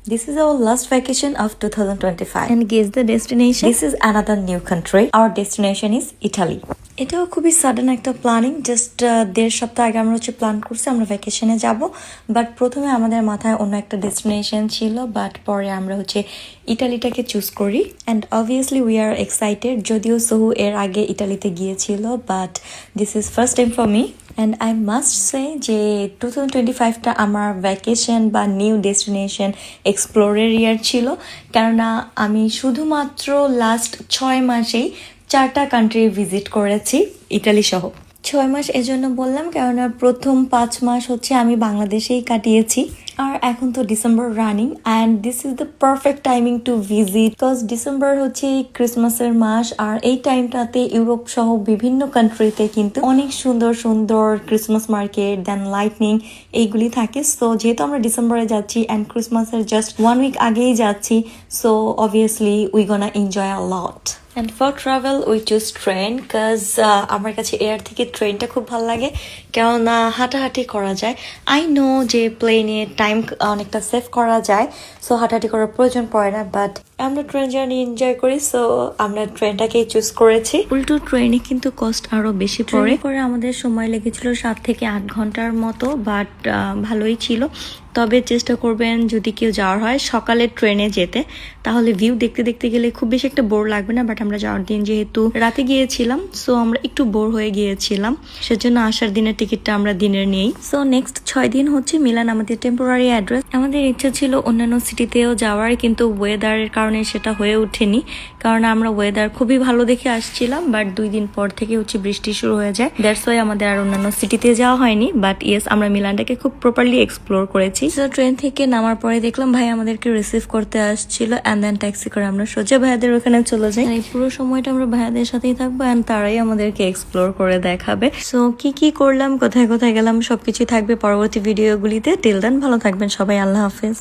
This is our last vacation of 2025. And guess the destination? This is another new country. Our destination is Italy. এটাও খুবই sudden একটা planning, just 1.5 সপ্তাহ আগে আমরা plan করছি আমরা ভ্যাকেশনে যাব, বাট প্রথমে আমাদের মাথায় অন্য একটা ডেস্টিনেশন ছিল, বাট পরে আমরা ইটালিটাকে চুজ করি। And obviously we are excited, যদিও সোহু এর আগে ইটালিতে গিয়েছিল, but this is first time for me. And I must say যে 2025টা আমার ভ্যাকেশন বা নিউ ডেস্টিনেশন এক্সপ্লোরের ইয়ার ছিল, কেননা আমি শুধুমাত্র লাস্ট 6 মাসেই 4টা কান্ট্রি ভিজিট করেছি, ইটালি সহ। 6 মাস এজন্য বললাম কেননা প্রথম 5 মাস আমি বাংলাদেশেই কাটিয়েছি, আর এখন তো December running, and this is the perfect timing to visit, because December ক্রিসমাসের মাস, আর এই টাইমটাতে ইউরোপ সহ বিভিন্ন কান্ট্রিতে কিন্তু অনেক সুন্দর সুন্দর ক্রিসমাস মার্কেট দেন লাইটনিং এইগুলি থাকে। সো যেহেতু আমরা ডিসেম্বরে যাচ্ছি অ্যান্ড ক্রিসমাসের জাস্ট 1 উইক আগেই যাচ্ছি, so obviously we gonna enjoy a lot. And for travel we choose train, because আমার কাছে এয়ার থেকে ট্রেনটা খুব ভালো লাগে, কেননা হাঁটাহাঁটি করা যায়। আই নো যে প্লেনে টাইম অনেকটা সেভ করা যায়, সো হাঁটাহাঁটি করার প্রয়োজন পড়ে না, বাট আমরা ট্রেন জার্নি এনজয় করি, সো আমরা ট্রেনটাকেই চুজ করেছি। উল্টো ট্রেনে কিন্তু কস্ট আরো বেশি পড়ে আমাদের সময় লেগেছিল 7 থেকে 8 ঘন্টার মতো, বাট ভালোই ছিল। তবে চেষ্টা করবেন যদি কেউ যাওয়ার হয় সকালে ট্রেনে যেতে, তাহলে ভিউ দেখতে দেখতে গেলে খুব বেশি একটা বোর লাগবে না। বাট আমরা যাওয়ার দিন যেহেতু রাতে গিয়েছিলাম, সো আমরা একটু বোর হয়ে গিয়েছিলাম, সেজন্য আসার দিনের টিকিটটা আমরা দিনের নেই। সো নেক্সট 6 দিন মিলান আমাদের টেম্পোরারি অ্যাড্রেস। আমাদের ইচ্ছা ছিল অন্যান্য সিটিতেও যাওয়ার, কিন্তু ওয়েদারের কারণে সেটা হয়ে ওঠেনি, কারণ আমরা ওয়েদার খুবই ভালো দেখে আসছিলাম, বাট 2 দিন পর থেকে বৃষ্টি শুরু হয়ে যায়। দ্যাটস ওয়াই আমাদের আর অন্যান্য সিটিতে যাওয়া হয়নি, বাট ইয়েস আমরা মিলানটাকে খুব প্রপারলি এক্সপ্লোর করেছি। ট্রেন থেকে নামার পরে দেখলাম ভাই আমাদেরকে রিসিভ করতে আসছিল, অ্যান্ড দেন ট্যাক্সি করে আমরা সোজা ভাইয়াদের ওখানে চলে যাই। এই পুরো সময়টা আমরা ভাইয়াদের সাথেই থাকবো, অ্যান্ড তারাই আমাদেরকে এক্সপ্লোর করে দেখাবে। সো কি করলাম, কোথায় কোথায় গেলাম, সবকিছু থাকবে পরবর্তী ভিডিওগুলিতে। টিল দেন ভালো থাকবেন সবাই, আল্লাহ হাফেজ।